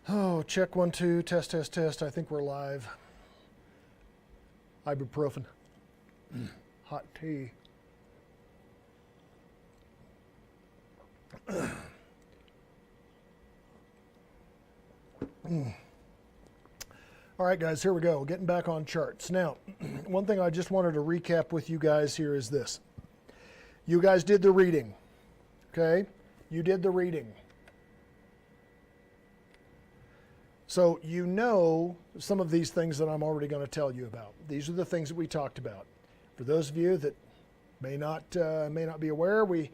Oh, check 1, 2, test, test, test. I think we're live. Ibuprofen. Hot tea. All right, guys, here we go. Getting back on charts. Now, one thing I just wanted to recap with you guys here is this. You guys did the reading, okay? You did the reading. So you know some of these things that I'm already going to tell you about. These are the things that we talked about. For those of you that may not be aware, we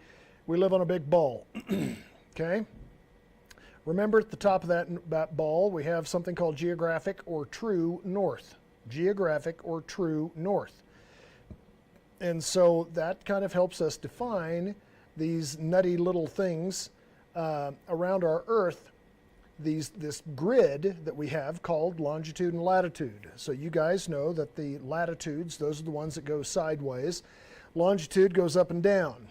live on a big ball, okay? Remember at the top of that ball, we have something called geographic or true north. Geographic or true north. And so that kind of helps us define these nutty little things around our Earth, this grid that we have called longitude and latitude. So you guys know that the latitudes, those are the ones that go sideways. Longitude goes up and down.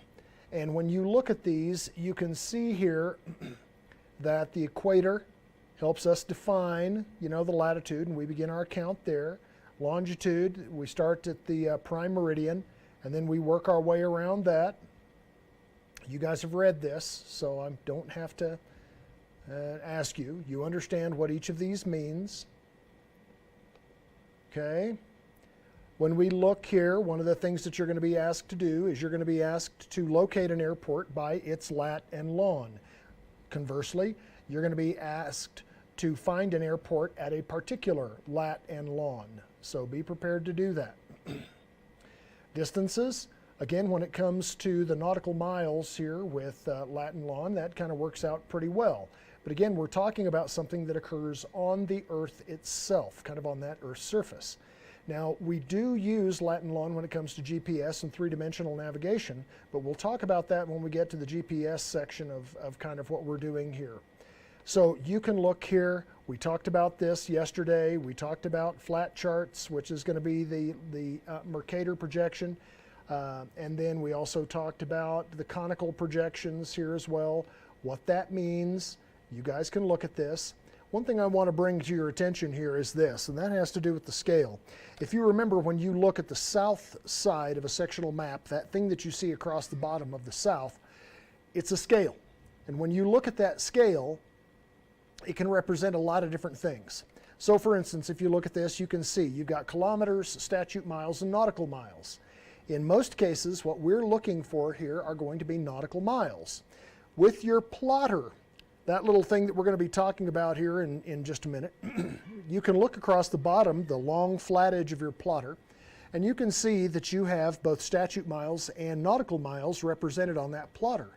And when you look at these, you can see here that the equator helps us define, the latitude, and we begin our count there. Longitude, we start at the prime meridian, and then we work our way around that. You guys have read this, so I don't have to ask you. You understand what each of these means. Okay? When we look here, one of the things that you're going to be asked to do is you're going to be asked to locate an airport by its lat and lon. Conversely, you're going to be asked to find an airport at a particular lat and lon. So be prepared to do that. Distances, again, when it comes to the nautical miles here with lat and lon, that kind of works out pretty well. But again, we're talking about something that occurs on the Earth itself, kind of on that Earth's surface. Now, we do use lat and lon when it comes to GPS and three-dimensional navigation, but we'll talk about that when we get to the GPS section of kind of what we're doing here. So you can look here. We talked about this yesterday. We talked about flat charts, which is going to be the Mercator projection. And then we also talked about the conical projections here as well, what that means. You guys can look at this. One thing I want to bring to your attention here is this, and that has to do with the scale. If you remember, when you look at the south side of a sectional map, that thing that you see across the bottom of the south, it's a scale. And when you look at that scale, it can represent a lot of different things. So for instance, if you look at this, you can see you've got kilometers, statute miles, and nautical miles. In most cases, what we're looking for here are going to be nautical miles. With your plotter, that little thing that we're going to be talking about here in just a minute, you can look across the bottom, the long flat edge of your plotter, and you can see that you have both statute miles and nautical miles represented on that plotter.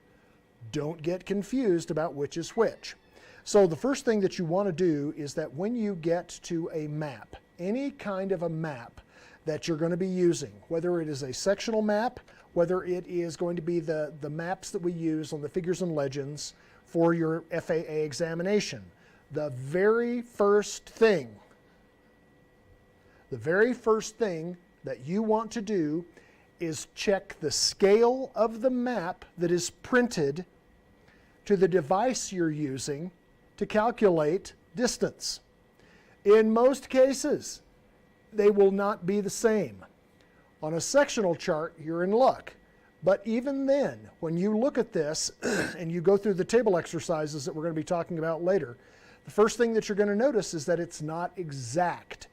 Don't get confused about which is which. So the first thing that you want to do is that when you get to a map, any kind of a map that you're going to be using, whether it is a sectional map, whether it is going to be the maps that we use on the figures and legends for your FAA examination, the very first thing that you want to do is check the scale of the map that is printed to the device you're using to calculate distance. In most cases, they will not be the same. On a sectional chart, you're in luck. But even then, when you look at this and you go through the table exercises that we're going to be talking about later, the first thing that you're going to notice is that it's not exact.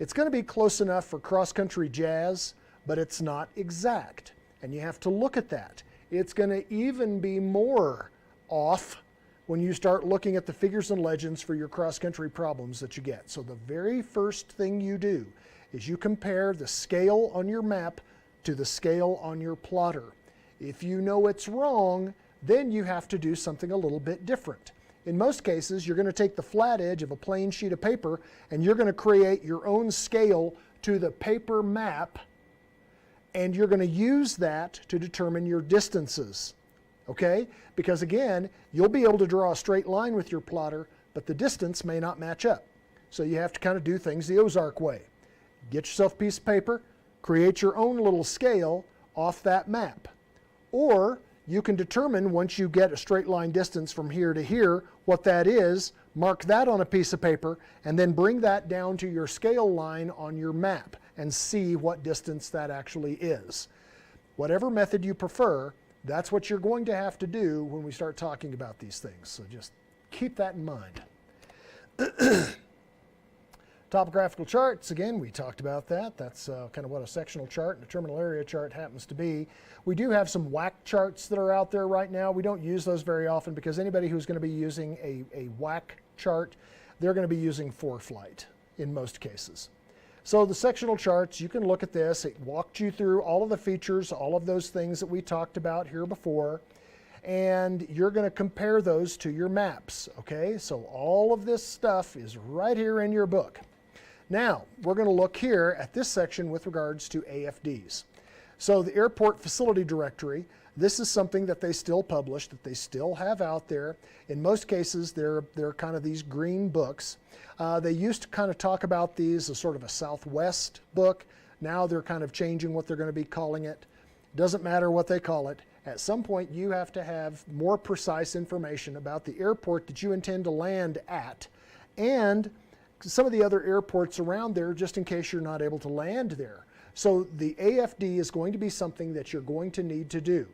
It's going to be close enough for cross-country jazz, but it's not exact. And you have to look at that. It's going to even be more off when you start looking at the figures and legends for your cross-country problems that you get. So the very first thing you do is you compare the scale on your map to the scale on your plotter. If you know it's wrong, then you have to do something a little bit different. In most cases, you're going to take the flat edge of a plain sheet of paper and you're going to create your own scale to the paper map, and you're going to use that to determine your distances. Okay? Because again, you'll be able to draw a straight line with your plotter, but the distance may not match up. So you have to kind of do things the Ozark way. Get yourself a piece of paper, create your own little scale off that map. Or you can determine once you get a straight line distance from here to here what that is, mark that on a piece of paper, and then bring that down to your scale line on your map and see what distance that actually is. Whatever method you prefer, that's what you're going to have to do when we start talking about these things. So just keep that in mind. Topographical charts, again, we talked about that. That's kind of what a sectional chart and a terminal area chart happens to be. We do have some WAC charts that are out there right now. We don't use those very often because anybody who's going to be using a WAC chart, they're going to be using ForeFlight in most cases. So the sectional charts, you can look at this. It walked you through all of the features, all of those things that we talked about here before, and you're going to compare those to your maps, okay? So all of this stuff is right here in your book. Now, we're going to look here at this section with regards to AFDs. So the Airport Facility Directory, this is something that they still publish, that they still have out there. In most cases, they're kind of these green books. They used to kind of talk about these as sort of a Southwest book. Now they're kind of changing what they're going to be calling it. Doesn't matter what they call it. At some point, you have to have more precise information about the airport that you intend to land at, and some of the other airports around there, just in case you're not able to land there. So the AFD is going to be something that you're going to need to do.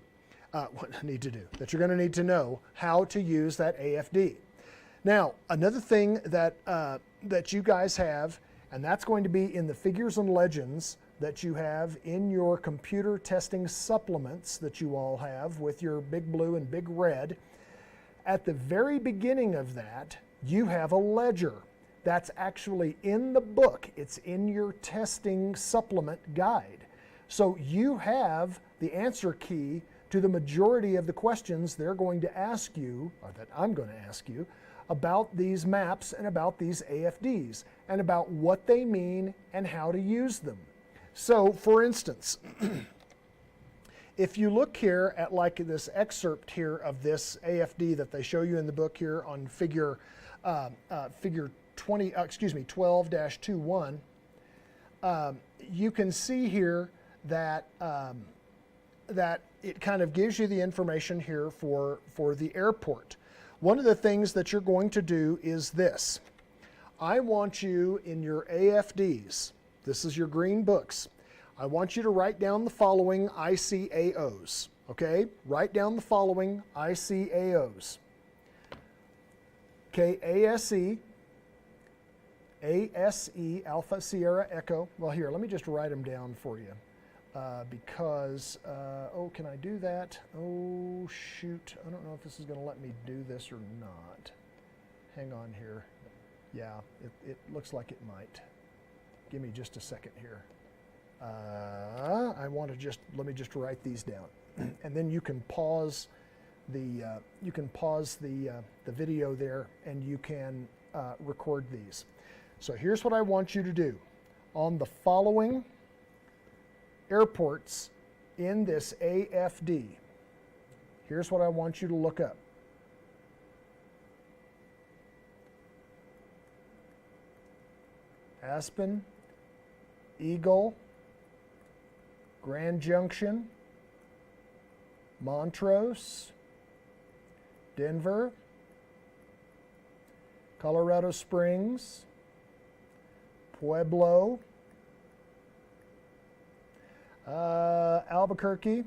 That you're going to need to know how to use that AFD. Now, another thing that, that you guys have, and that's going to be in the figures and legends that you have in your computer testing supplements that you all have with your big blue and big red. At the very beginning of that, you have a ledger. That's actually in the book. It's in your testing supplement guide. So you have the answer key to the majority of the questions they're going to ask you, or that I'm going to ask you, about these maps and about these AFDs, and about what they mean and how to use them. So, for instance, if you look here at like this excerpt here of this AFD that they show you in the book here on figure 12-21, you can see here that that it kind of gives you the information here for the airport. One of the things that you're going to do is this. I want you in your AFDs, this is your green books, I want you to write down the following ICAOs, okay? Write down the following ICAOs. Okay, ASE, Alpha Sierra Echo. Well, here, let me just write them down for you because, oh, can I do that? Oh, shoot. I don't know if this is going to let me do this or not. Hang on here. Yeah, it looks like it might. Give me just a second here. Let me just write these down. And then you can pause the video there and you can record these. So here's what I want you to do. On the following airports in this AFD, here's what I want you to look up. Aspen, Eagle, Grand Junction, Montrose, Denver, Colorado Springs, Pueblo, Albuquerque,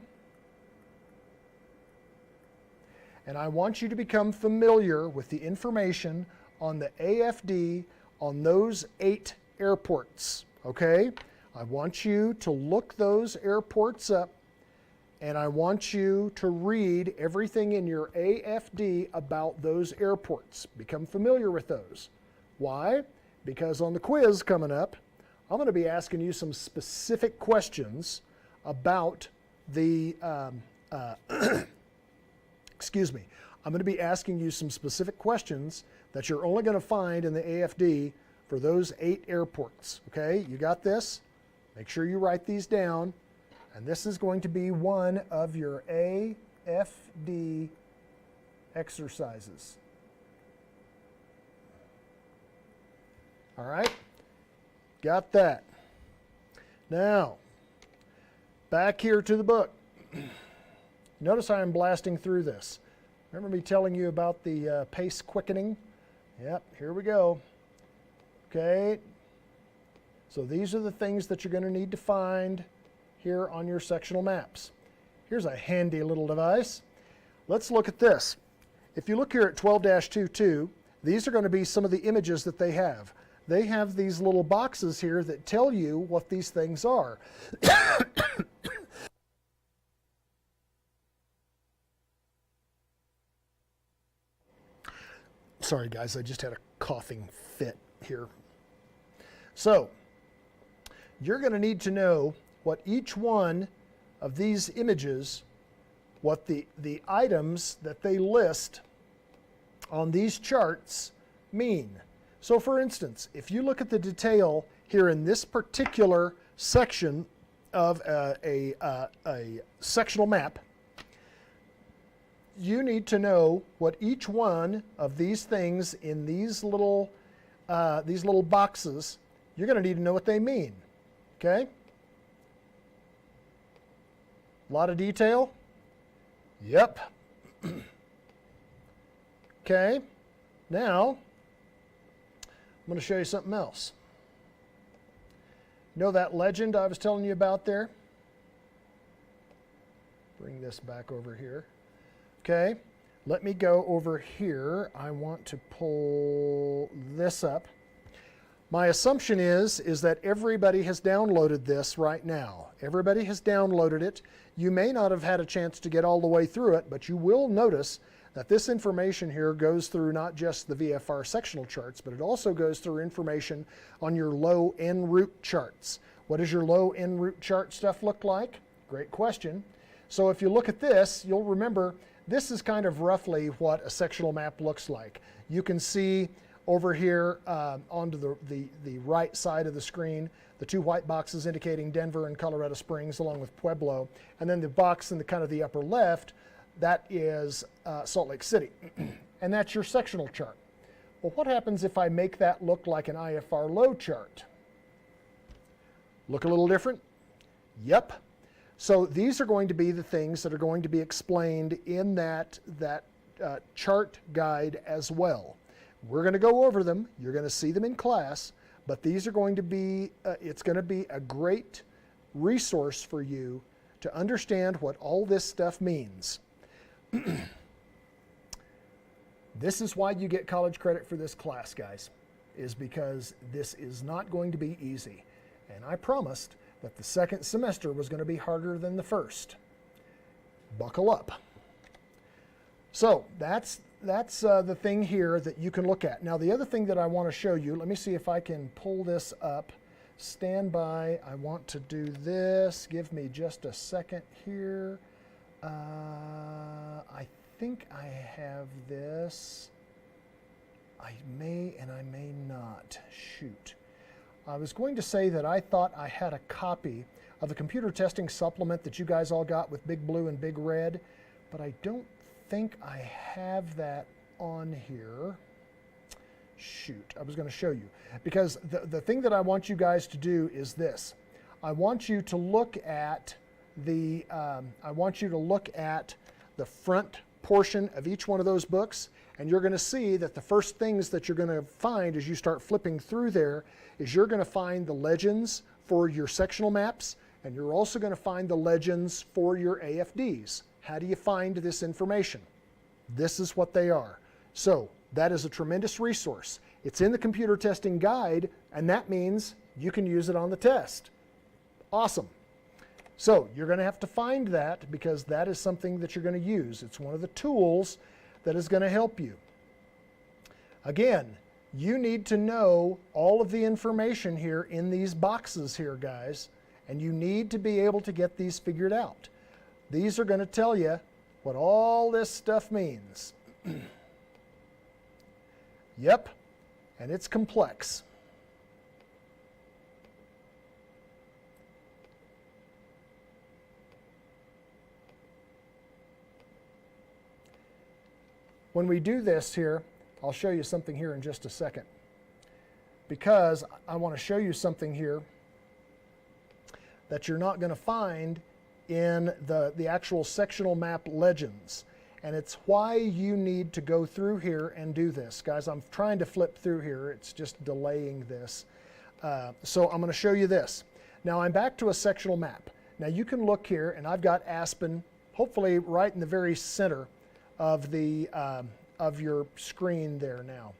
and I want you to become familiar with the information on the AFD on those 8 airports, okay? I want you to look those airports up, and I want you to read everything in your AFD about those airports. Become familiar with those. Why? Because on the quiz coming up, I'm going to be asking you some specific questions about the, excuse me, I'm going to be asking you some specific questions that you're only going to find in the AFD for those 8 airports, okay? You got this? Make sure you write these down, and this is going to be one of your AFD exercises. All right? Got that. Now, back here to the book. Notice I am blasting through this. Remember me telling you about the pace quickening? Yep, here we go. Okay, so these are the things that you're going to need to find here on your sectional maps. Here's a handy little device. Let's look at this. If you look here at 12-22, these are going to be some of the images that they have. They have these little boxes here that tell you what these things are. Sorry guys, I just had a coughing fit here. So, you're going to need to know what each one of these images, what the items that they list on these charts mean. So for instance, if you look at the detail here in this particular section of a sectional map, you need to know what each one of these things in these little boxes, you're going to need to know what they mean. Okay? A lot of detail? Yep. Okay. Now, I'm going to show you something else. You know that legend I was telling you about there? Bring this back over here. Okay, let me go over here. I want to pull this up. My assumption is that everybody has downloaded this right now. Everybody has downloaded it. You may not have had a chance to get all the way through it, but you will notice that this information here goes through not just the VFR sectional charts, but it also goes through information on your low en route charts. What does your low en route chart stuff look like? Great question. So if you look at this, you'll remember this is kind of roughly what a sectional map looks like. You can see over here onto the right side of the screen, the two white boxes indicating Denver and Colorado Springs along with Pueblo. And then the box in the kind of the upper left, that is Salt Lake City. And that's your sectional chart. Well, what happens if I make that look like an IFR low chart? Look a little different? Yep. So these are going to be the things that are going to be explained in that chart guide as well. We're going to go over them. You're going to see them in class, but these are going to be, it's going to be a great resource for you to understand what all this stuff means. This is why you get college credit for this class, guys, is because this is not going to be easy. And I promised that the second semester was going to be harder than the first. Buckle up. So that's the thing here that you can look at. Now the other thing that I want to show you, let me see if I can pull this up. Stand by. I want to do this. Give me just a second here. I think I have this. I may and I may not. Shoot. I was going to say that I thought I had a copy of the computer testing supplement that you guys all got with Big Blue and Big Red, but I don't think I have that on here. Shoot, I was going to show you. Because the thing that I want you guys to do is this. I want you to look at the front portion of each one of those books, and you're going to see that the first things that you're going to find as you start flipping through there is you're going to find the legends for your sectional maps, and you're also going to find the legends for your AFDs. How do you find this information? This is what they are. So that is a tremendous resource. It's in the computer testing guide, and that means you can use it on the test. Awesome. So you're going to have to find that because that is something that you're going to use. It's one of the tools that is going to help you. Again, you need to know all of the information here in these boxes here, guys, and you need to be able to get these figured out. These are going to tell you what all this stuff means. Yep, and it's complex. When we do this here, I'll show you something here in just a second, because I want to show you something here that you're not going to find in the actual sectional map legends. And it's why you need to go through here and do this. Guys, I'm trying to flip through here. It's just delaying this. So I'm going to show you this. Now I'm back to a sectional map. Now you can look here, and I've got Aspen, hopefully right in the very center of your screen there now.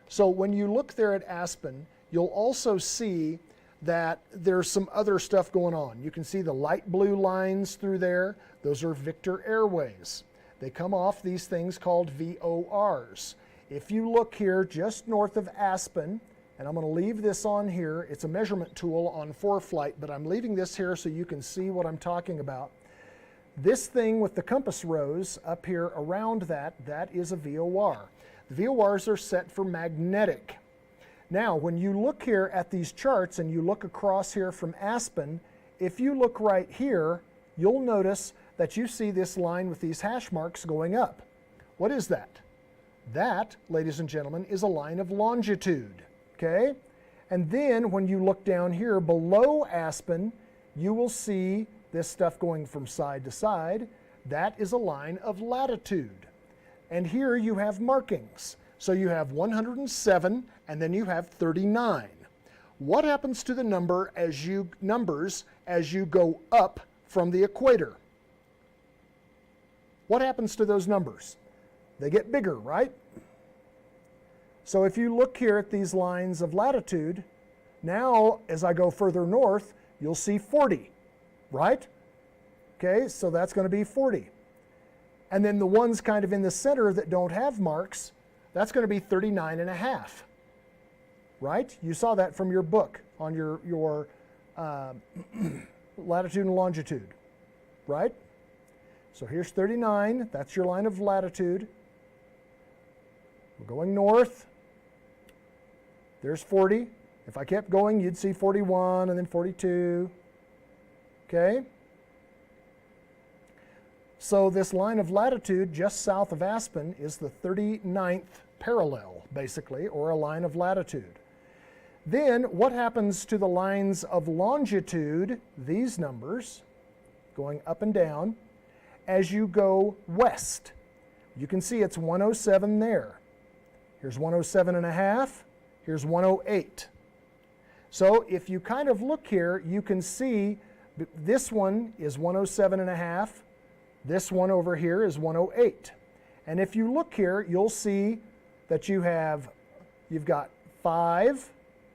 So when you look there at Aspen, you'll also see that there's some other stuff going on. You can see the light blue lines through there. Those are Victor Airways. They come off these things called VORs. If you look here just north of Aspen, and I'm going to leave this on here. It's a measurement tool on ForeFlight, but I'm leaving this here so you can see what I'm talking about. This thing with the compass rose up here around that is a VOR. The VORs are set for magnetic. Now, when you look here at these charts and you look across here from Aspen, if you look right here, you'll notice that you see this line with these hash marks going up. What is that? That, ladies and gentlemen, is a line of longitude. Okay? And then when you look down here below Aspen, you will see this stuff going from side to side. That is a line of latitude. And here you have markings. So you have 107 and then you have 39. What happens to the numbers as you go up from the equator? What happens to those numbers? They get bigger, right? So if you look here at these lines of latitude, now as I go further north, you'll see 40, right? Okay, so that's going to be 40. And then the ones kind of in the center that don't have marks, that's going to be 39.5, right? You saw that from your book on your latitude and longitude, right? So here's 39, that's your line of latitude. We're going north. There's 40. If I kept going, you'd see 41 and then 42. Okay? So this line of latitude just south of Aspen is the 39th parallel, basically, or a line of latitude. Then what happens to the lines of longitude, these numbers, going up and down, as you go west? You can see it's 107 there. Here's 107.5. Here's 108. So if you kind of look here, you can see this one is 107.5. This one over here is 108. And if you look here, you'll see that you've got 5,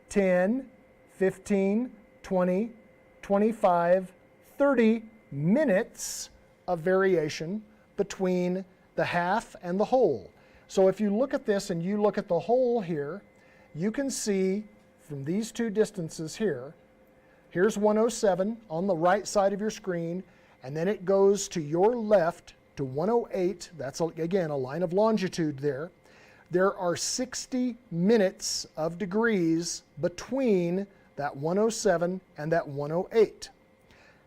10, 15, 20, 25, 30 minutes of variation between the half and the whole. So if you look at this and you look at the whole here, you can see from these two distances here, here's 107 on the right side of your screen, and then it goes to your left to 108. That's, again, a line of longitude there. There are 60 minutes of degrees between that 107 and that 108.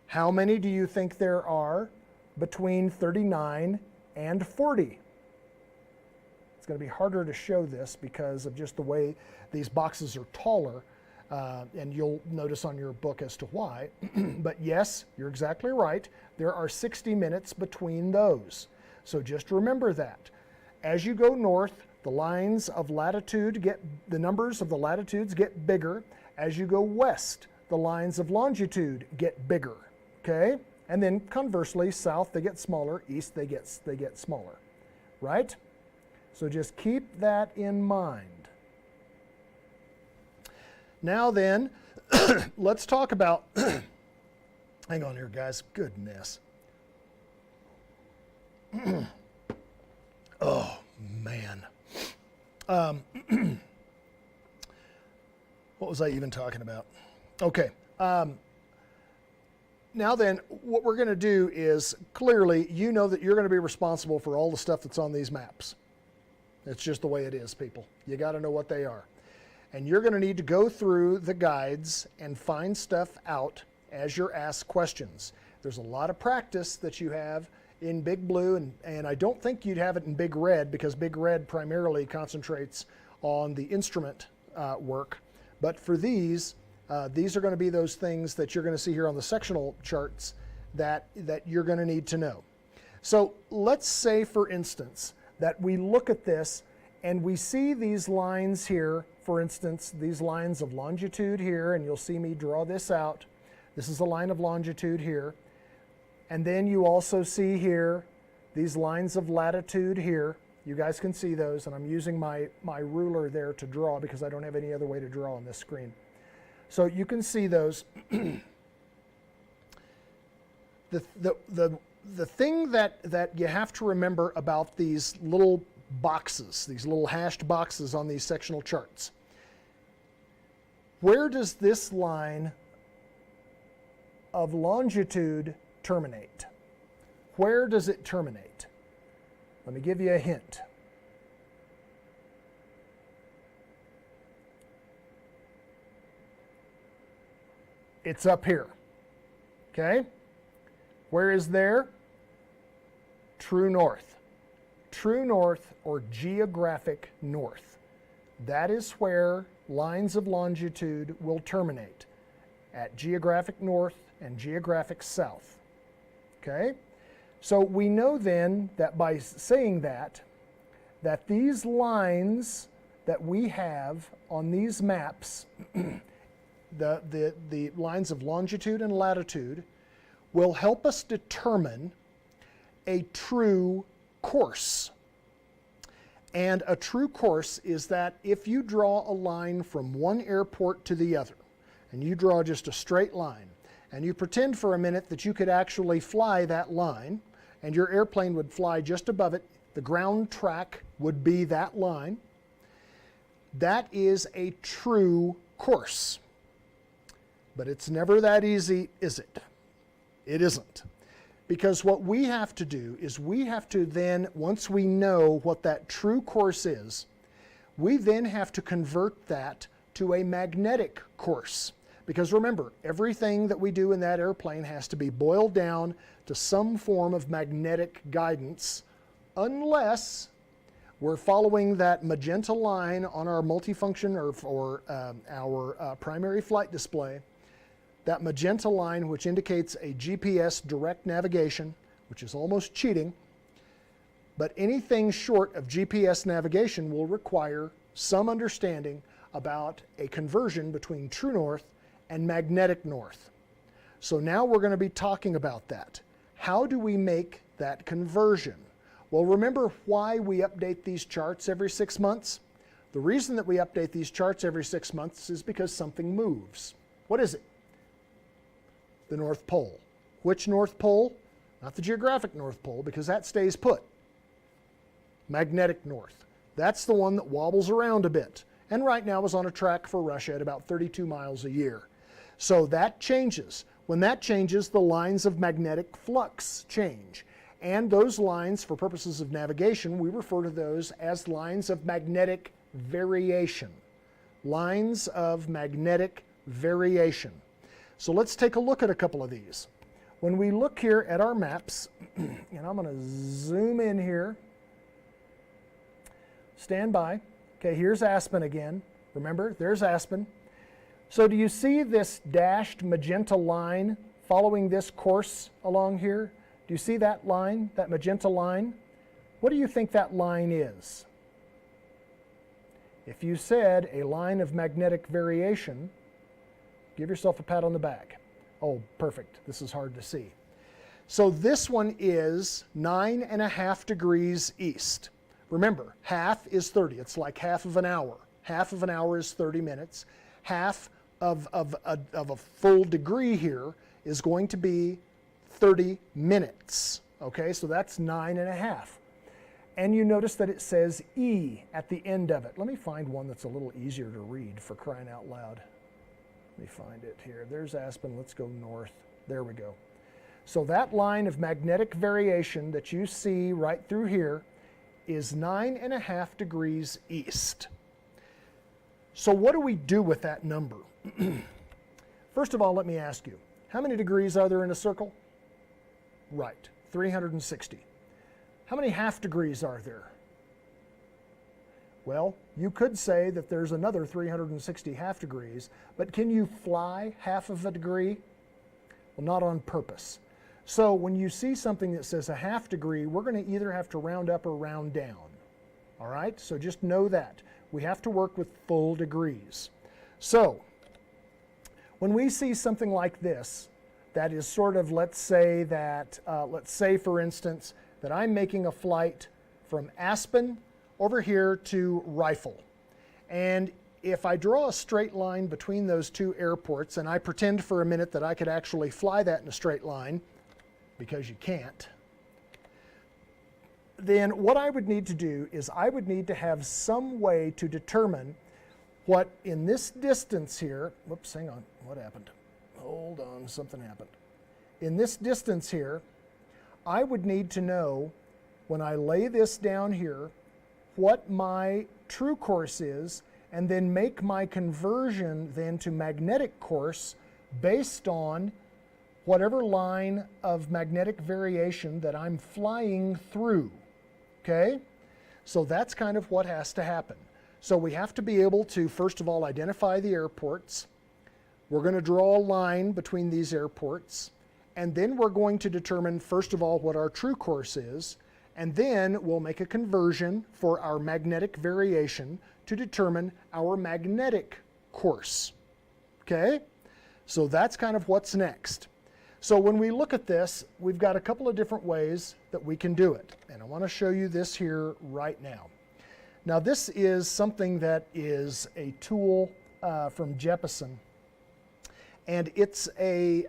How many do you think there are between 39 and 40? It's going to be harder to show this because of just the way these boxes are taller, and you'll notice on your book as to why. But yes, you're exactly right. There are 60 minutes between those. So just remember that. As you go north, the lines of latitude the numbers of the latitudes get bigger. As you go west, the lines of longitude get bigger. Okay? And then conversely, south they get smaller, east they get smaller. Right? So just keep that in mind. Now then, let's talk about, hang on here guys, goodness. Oh man. What was I even talking about? Okay. Now then, what we're going to do is, clearly, you know that you're going to be responsible for all the stuff that's on these maps. It's just the way it is, people. You got to know what they are. And you're going to need to go through the guides and find stuff out as you're asked questions. There's a lot of practice that you have in Big Blue, and I don't think you'd have it in Big Red, because Big Red primarily concentrates on the instrument work. But for these are going to be those things that you're going to see here on the sectional charts that you're going to need to know. So let's say, for instance, that we look at this and we see these lines here, for instance, these lines of longitude here, and you'll see me draw this out. This is a line of longitude here. And then you also see here these lines of latitude here. You guys can see those, and I'm using my ruler there to draw because I don't have any other way to draw on this screen. So you can see those. The thing that you have to remember about these little boxes, these little hashed boxes on these sectional charts, where does this line of longitude terminate? Where does it terminate? Let me give you a hint. It's up here. Okay? Where is there? True north. True north, or geographic north. That is where lines of longitude will terminate, at geographic north and geographic south. Okay? So we know then that by saying that these lines that we have on these maps, the lines of longitude and latitude, will help us determine a true course. And a true course is that if you draw a line from one airport to the other, and you draw just a straight line, and you pretend for a minute that you could actually fly that line, and your airplane would fly just above it, the ground track would be that line, that is a true course. But it's never that easy, is it? It isn't. Because what we have to do is we have to then, once we know what that true course is, we then have to convert that to a magnetic course. Because remember, everything that we do in that airplane has to be boiled down to some form of magnetic guidance, unless we're following that magenta line on our multifunction or our primary flight display. That magenta line, which indicates a GPS direct navigation, which is almost cheating, but anything short of GPS navigation will require some understanding about a conversion between true north and magnetic north. So now we're going to be talking about that. How do we make that conversion? Well, remember why we update these charts every 6 months? The reason that we update these charts every 6 months is because something moves. What is it? The North Pole. Which North Pole? Not the geographic North Pole, because that stays put. Magnetic north. That's the one that wobbles around a bit, and right now is on a track for Russia at about 32 miles a year. So that changes. When that changes, the lines of magnetic flux change. And those lines, for purposes of navigation, we refer to those as lines of magnetic variation. Lines of magnetic variation. So let's take a look at a couple of these. When we look here at our maps, and I'm going to zoom in here. Stand by. Okay, here's Aspen again. Remember, there's Aspen. So do you see this dashed magenta line following this course along here? Do you see that line, that magenta line? What do you think that line is? If you said a line of magnetic variation, give yourself a pat on the back. Oh, perfect. This is hard to see. So this one is 9.5 degrees east. Remember, half is 30. It's like half of an hour. Half of an hour is 30 minutes. Half of a full degree here is going to be 30 minutes. Okay, so that's 9.5. And you notice that it says E at the end of it. Let me find one that's a little easier to read, for crying out loud. Let me find it here. There's Aspen. Let's go north. There we go. So that line of magnetic variation that you see right through here is 9.5 degrees east. So what do we do with that number? First of all, let me ask you, how many degrees are there in a circle? Right, 360. How many half degrees are there? Well, you could say that there's another 360 half degrees, but can you fly half of a degree? Well, not on purpose. So when you see something that says a half degree, we're going to either have to round up or round down. All right, so just know that. We have to work with full degrees. So when we see something like this, that is sort of, let's say for instance, that I'm making a flight from Aspen over here to Rifle. And if I draw a straight line between those two airports, and I pretend for a minute that I could actually fly that in a straight line, because you can't, then what I would need to do is I would need to have some way to determine what in this distance here, whoops, hang on, what happened? Hold on, something happened. In this distance here, I would need to know, when I lay this down here, what my true course is, and then make my conversion then to magnetic course based on whatever line of magnetic variation that I'm flying through, okay? So that's kind of what has to happen. So we have to be able to, first of all, identify the airports. We're going to draw a line between these airports, and then we're going to determine, first of all, what our true course is, and then we'll make a conversion for our magnetic variation to determine our magnetic course, okay? So that's kind of what's next. So when we look at this, we've got a couple of different ways that we can do it. And I want to show you this here right now. Now this is something that is a tool from Jeppesen. And it's a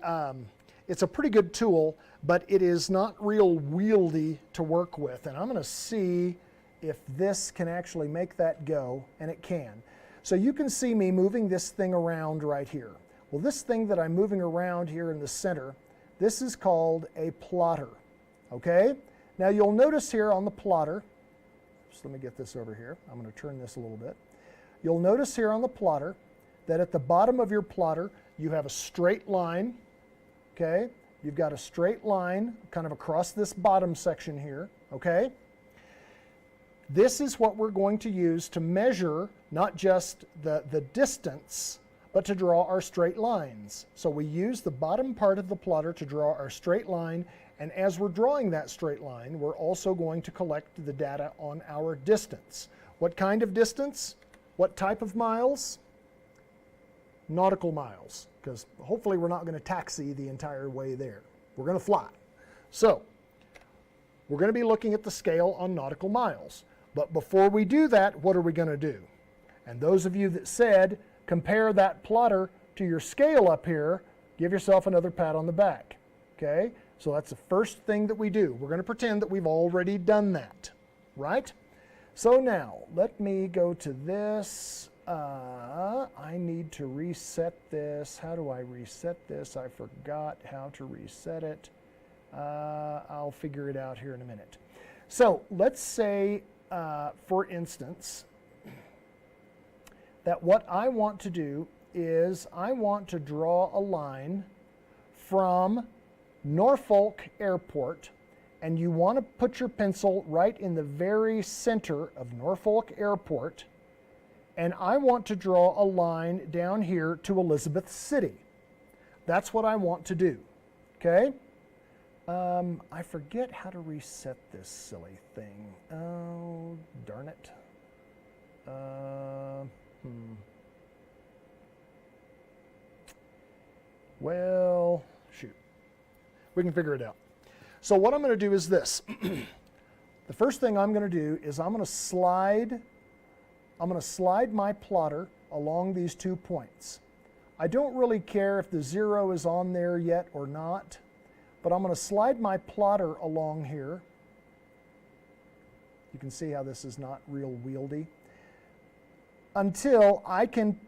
pretty good tool, but it is not real wieldy to work with. And I'm going to see if this can actually make that go, and it can. So you can see me moving this thing around right here. Well, this thing that I'm moving around here in the center, this is called a plotter, okay? Now you'll notice here on the plotter, just let me get this over here. I'm going to turn this a little bit. You'll notice here on the plotter that at the bottom of your plotter, you have a straight line, okay? You've got a straight line kind of across this bottom section here, okay? This is what we're going to use to measure not just the distance, but to draw our straight lines. So we use the bottom part of the plotter to draw our straight line, and as we're drawing that straight line, we're also going to collect the data on our distance. What kind of distance? What type of miles? Nautical miles, because hopefully we're not going to taxi the entire way there. We're going to fly. So we're going to be looking at the scale on nautical miles. But before we do that, what are we going to do? And those of you that said, compare that plotter to your scale up here, give yourself another pat on the back, okay? So that's the first thing that we do. We're going to pretend that we've already done that, right? So now, let me go to this. I need to reset this. How do I reset this? I forgot how to reset it. I'll figure it out here in a minute. So let's say, for instance, that what I want to do is I want to draw a line from Norfolk Airport, and you want to put your pencil right in the very center of Norfolk Airport, and I want to draw a line down here to Elizabeth City. That's what I want to do, okay? I forget how to reset this silly thing. Oh, darn it. Well, shoot. We can figure it out. So what I'm going to do is this. The first thing I'm going to do is I'm going to slide my plotter along these 2 points. I don't really care if the 0 is on there yet or not, but I'm going to slide my plotter along here. You can see how this is not real wieldy. Until I can,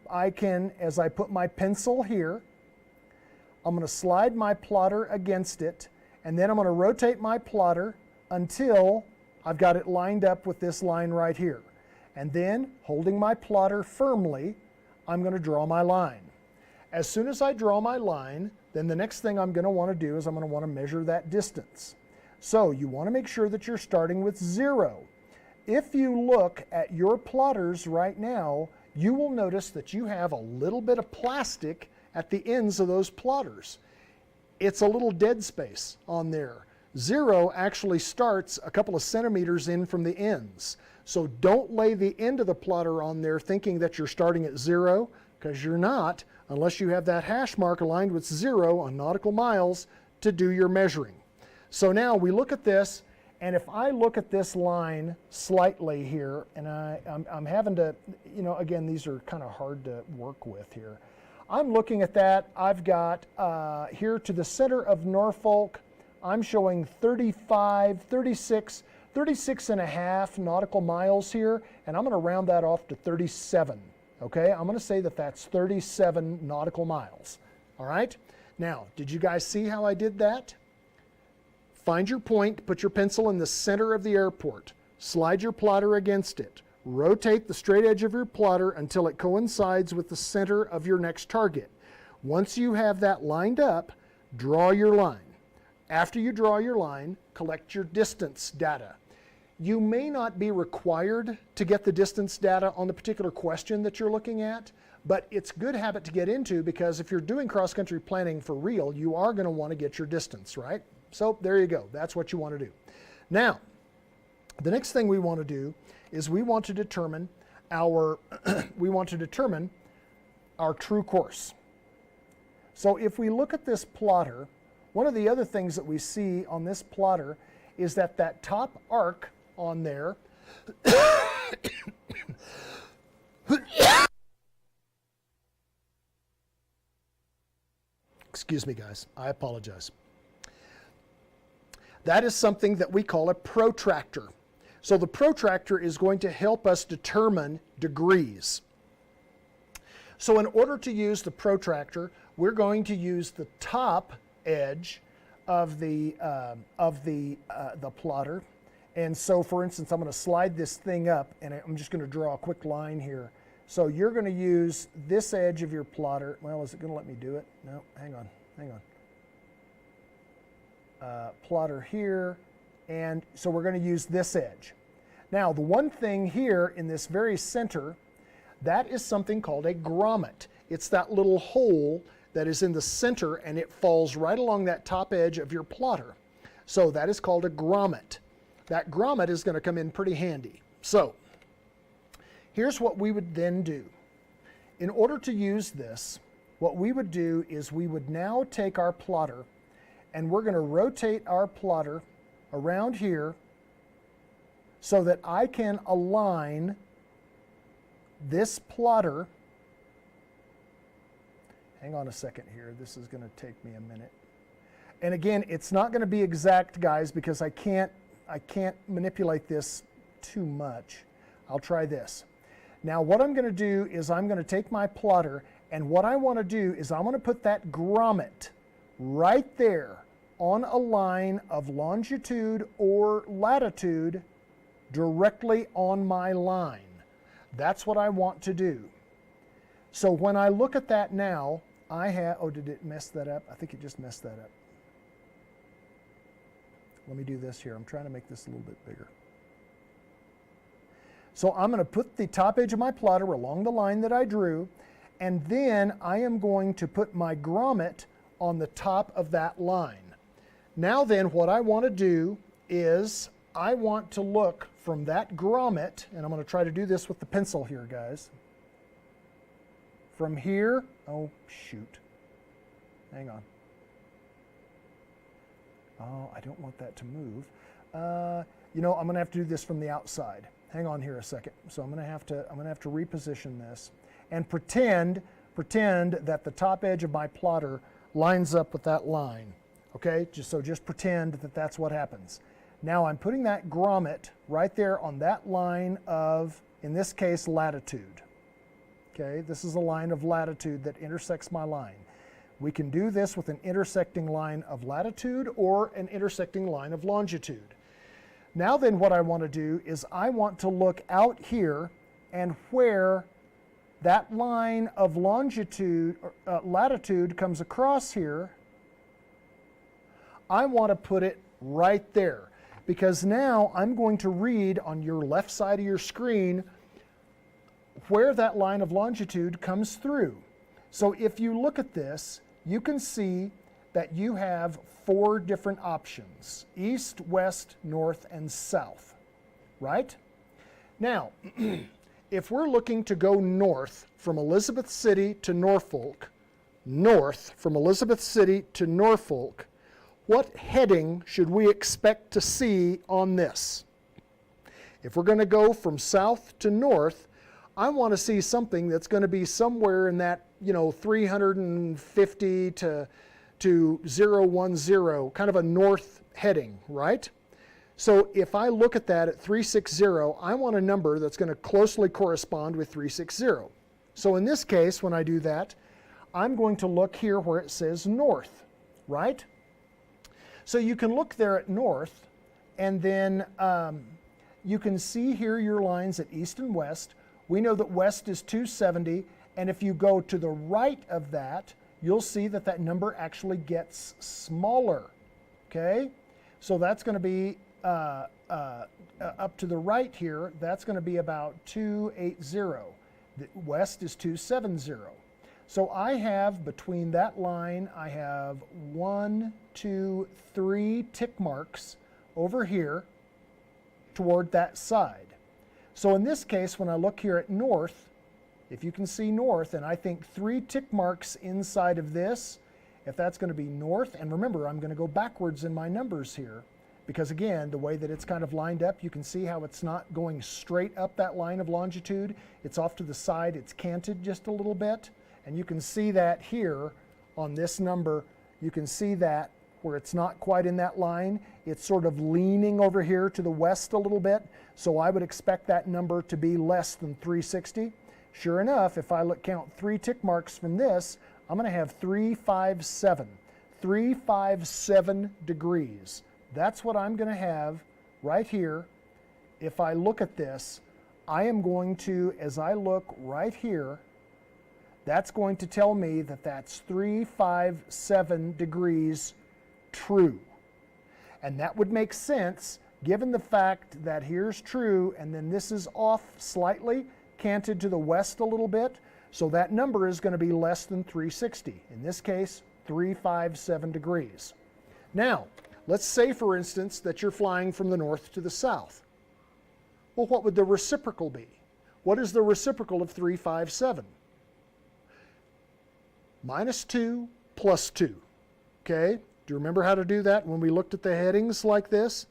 as I put my pencil here, I'm going to slide my plotter against it, and then I'm going to rotate my plotter until I've got it lined up with this line right here. And then, holding my plotter firmly, I'm going to draw my line. As soon as I draw my line, then the next thing I'm going to want to do is I'm going to want to measure that distance. So you want to make sure that you're starting with 0. If you look at your plotters right now, you will notice that you have a little bit of plastic at the ends of those plotters. it's a little dead space on there. 0 actually starts a couple of centimeters in from the ends. So don't lay the end of the plotter on there thinking that you're starting at 0, because you're not, unless you have that hash mark aligned with 0 on nautical miles to do your measuring. So now we look at this, and if I look at this line slightly here, and I'm having to, you know, again, these are kind of hard to work with here. I'm looking at that. I've got here to the center of Norfolk, I'm showing 36 and a half nautical miles here, and I'm going to round that off to 37. Okay, I'm going to say that that's 37 nautical miles. All right, now, did you guys see how I did that? Find your point, put your pencil in the center of the airport, slide your plotter against it, rotate the straight edge of your plotter until it coincides with the center of your next target. Once you have that lined up, draw your line. After you draw your line, collect your distance data. You may not be required to get the distance data on the particular question that you're looking at, but it's a good habit to get into, because if you're doing cross-country planning for real, you are going to want to get your distance, right? So there you go. That's what you want to do. Now, the next thing we want to do is we want to determine our our true course. So if we look at this plotter, one of the other things that we see on this plotter is that that top arc on there excuse me guys, I apologize. That is something that we call a protractor. So the protractor is going to help us determine degrees. So in order to use the protractor, we're going to use the top edge of the plotter. And so, for instance, I'm going to slide this thing up, and I'm just going to draw a quick line here. So you're going to use this edge of your plotter. Well, is it going to let me do it? No, hang on. Plotter here, and so we're going to use this edge. Now, the one thing here in this very center, that is something called a grommet. It's that little hole that is in the center, and it falls right along that top edge of your plotter. So that is called a grommet. That grommet is going to come in pretty handy. So here's what we would then do. In order to use this, what we would do is we would now take our plotter, and we're going to rotate our plotter around here so that I can align this plotter. Hang on a second here. This is going to take me a minute. And again, it's not going to be exact, guys, because I can't manipulate this too much. I'll try this. Now, what I'm going to do is I'm going to take my plotter, and what I want to do is I want to put that grommet right there on a line of longitude or latitude directly on my line. That's what I want to do. So when I look at that now, I have, oh, did it mess that up? I think it just messed that up. Let me do this here. I'm trying to make this a little bit bigger. So I'm going to put the top edge of my plotter along the line that I drew, and then I am going to put my grommet on the top of that line. Now then, what I want to do is I want to look from that grommet, and I'm going to try to do this with the pencil here, guys. From here, oh shoot, hang on. Oh, I don't want that to move. You know, I'm going to have to do this from the outside. Hang on here a second. So I'm going to have to reposition this and pretend that the top edge of my plotter lines up with that line. Okay, just pretend that that's what happens. Now I'm putting that grommet right there on that line of, in this case, latitude. Okay, this is a line of latitude that intersects my line. We can do this with an intersecting line of latitude or an intersecting line of longitude. Now then, what I want to do is I want to look out here, and where that line of longitude, latitude comes across here, I want to put it right there, because now I'm going to read on your left side of your screen where that line of longitude comes through. So if you look at this, you can see that you have 4 different options: east, west, north, and south, right? Now, if we're looking to go north from Elizabeth City to Norfolk, what heading should we expect to see on this? If we're going to go from south to north, I want to see something that's going to be somewhere in that, 350 to 010, kind of a north heading, right? So if I look at that at 360, I want a number that's going to closely correspond with 360. So in this case, when I do that, I'm going to look here where it says north, right? So you can look there at north, and then you can see here your lines at east and west. We know that west is 270, and if you go to the right of that, you'll see that that number actually gets smaller, okay? So that's going to be up to the right here, that's going to be about 280. The west is 270. So I have, between that line, I have 1, 2, 3 tick marks over here toward that side. So in this case, when I look here at north, if you can see north, and I think 3 tick marks inside of this, if that's going to be north, and remember, I'm going to go backwards in my numbers here, because again, the way that it's kind of lined up, you can see how it's not going straight up that line of longitude. It's off to the side, it's canted just a little bit. And you can see that here on this number, you can see that where it's not quite in that line, it's sort of leaning over here to the west a little bit. So I would expect that number to be less than 360. Sure enough, if I count 3 tick marks from this, I'm going to have 357. 357 degrees. That's what I'm going to have right here. If I look at this, I am going to, as I look right here, that's going to tell me that that's 357 degrees true. And that would make sense given the fact that here's true and then this is off slightly, canted to the west a little bit. So that number is going to be less than 360. In this case, 357 degrees. Now, let's say, for instance, that you're flying from the north to the south. Well, what would the reciprocal be? What is the reciprocal of 357? -2 plus 2. Okay? Do you remember how to do that when we looked at the headings like this?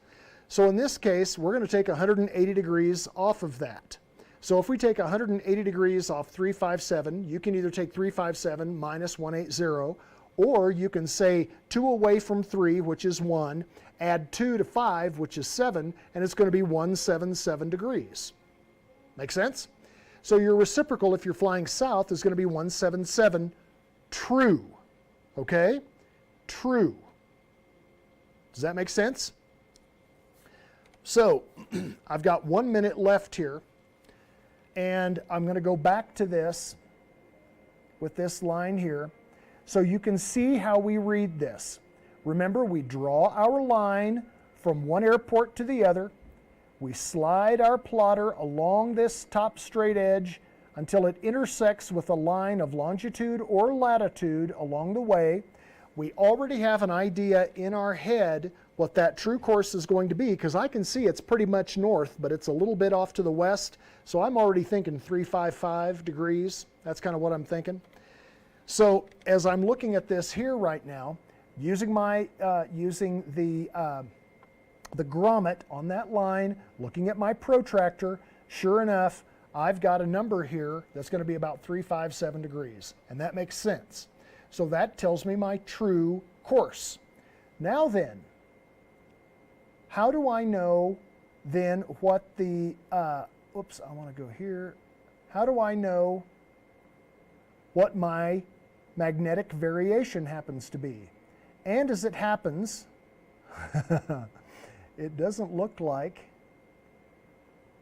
So in this case, we're going to take 180 degrees off of that. So if we take 180 degrees off 357, you can either take 357 minus 180, or you can say 2 away from 3, which is 1, add 2 to 5, which is 7, and it's going to be 177 degrees. Make sense? So your reciprocal, if you're flying south, is going to be 177 true. Okay? True. Does that make sense? So I've got 1 minute left here, and I'm going to go back to this with this line here so you can see how we read this. Remember, we draw our line from one airport to the other. We slide our plotter along this top straight edge until it intersects with a line of longitude or latitude along the way. We already have an idea in our head what that true course is going to be, because I can see it's pretty much north, but it's a little bit off to the west. So I'm already thinking 355 degrees. That's kind of what I'm thinking. So as I'm looking at this here right now, using the grommet on that line, looking at my protractor, sure enough, I've got a number here that's going to be about 357 degrees, and that makes sense. So that tells me my true course. Now then, how do I know then what the, oops, I want to go here. How do I know what my magnetic variation happens to be? And as it happens, it doesn't look like,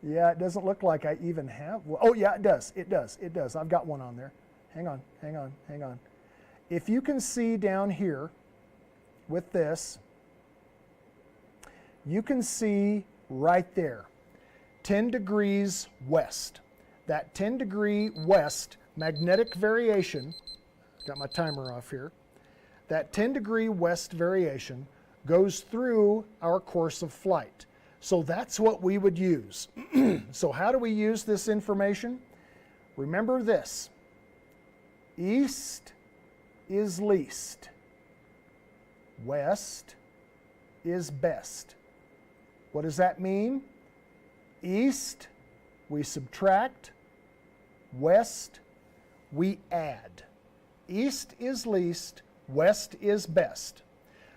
yeah, it doesn't look like I even have, well, oh yeah, it does, it does, it does. I've got one on there. Hang on, hang on, hang on. If you can see down here with this, you can see right there, 10 degrees west. That 10 degree west magnetic variation, got my timer off here, that 10-degree west variation goes through our course of flight. So that's what we would use. So how do we use this information? Remember this: east is least, west is best. What does that mean? East, we subtract. West, we add. East is least, west is best.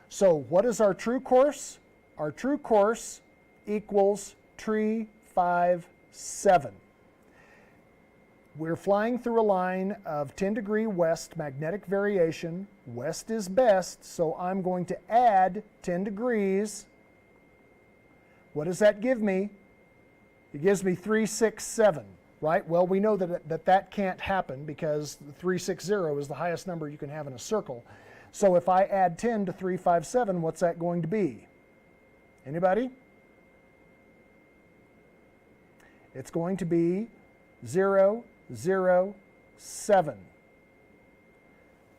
So what is our true course? Our true course equals tree 5, 7. We're flying through a line of 10-degree west magnetic variation. West is best, so I'm going to add 10 degrees. What does that give me? It gives me 367, right? Well, we know that can't happen because 360 is the highest number you can have in a circle. So if I add 10 to 357, what's that going to be? Anybody? It's going to be 0, 0, 7.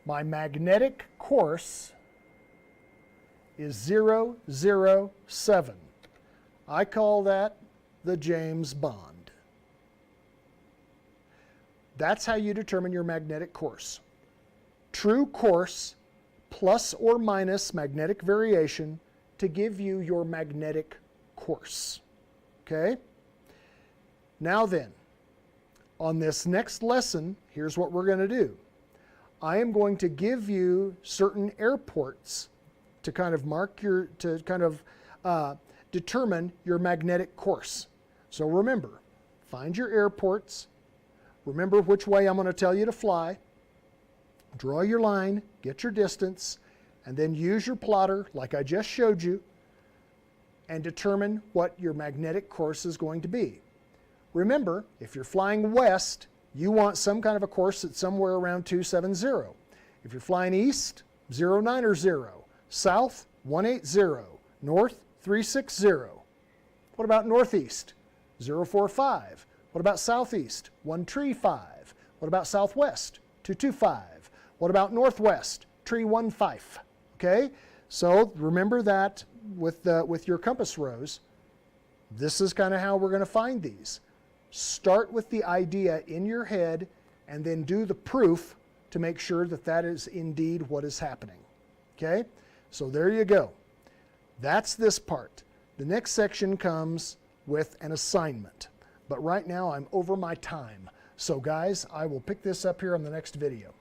My magnetic course is 0, 0, 7. I call that the James Bond. That's how you determine your magnetic course. True course plus or minus magnetic variation to give you your magnetic course. Okay? Now then, on this next lesson, here's what we're going to do. I am going to give you certain airports to kind of determine your magnetic course. So remember, find your airports. Remember which way I'm going to tell you to fly. Draw your line, get your distance, and then use your plotter like I just showed you and determine what your magnetic course is going to be. Remember, if you're flying west, you want some kind of a course that's somewhere around 270. If you're flying east, 090. South, 180. North, 360. What about northeast? 045. What about southeast? 135. What about southwest? 225. What about northwest? 315. Okay? So remember that with your compass rose, this is kind of how we're going to find these. Start with the idea in your head and then do the proof to make sure that that is indeed what is happening. Okay? So there you go. That's this part. The next section comes with an assignment. But right now I'm over my time. So guys, I will pick this up here on the next video.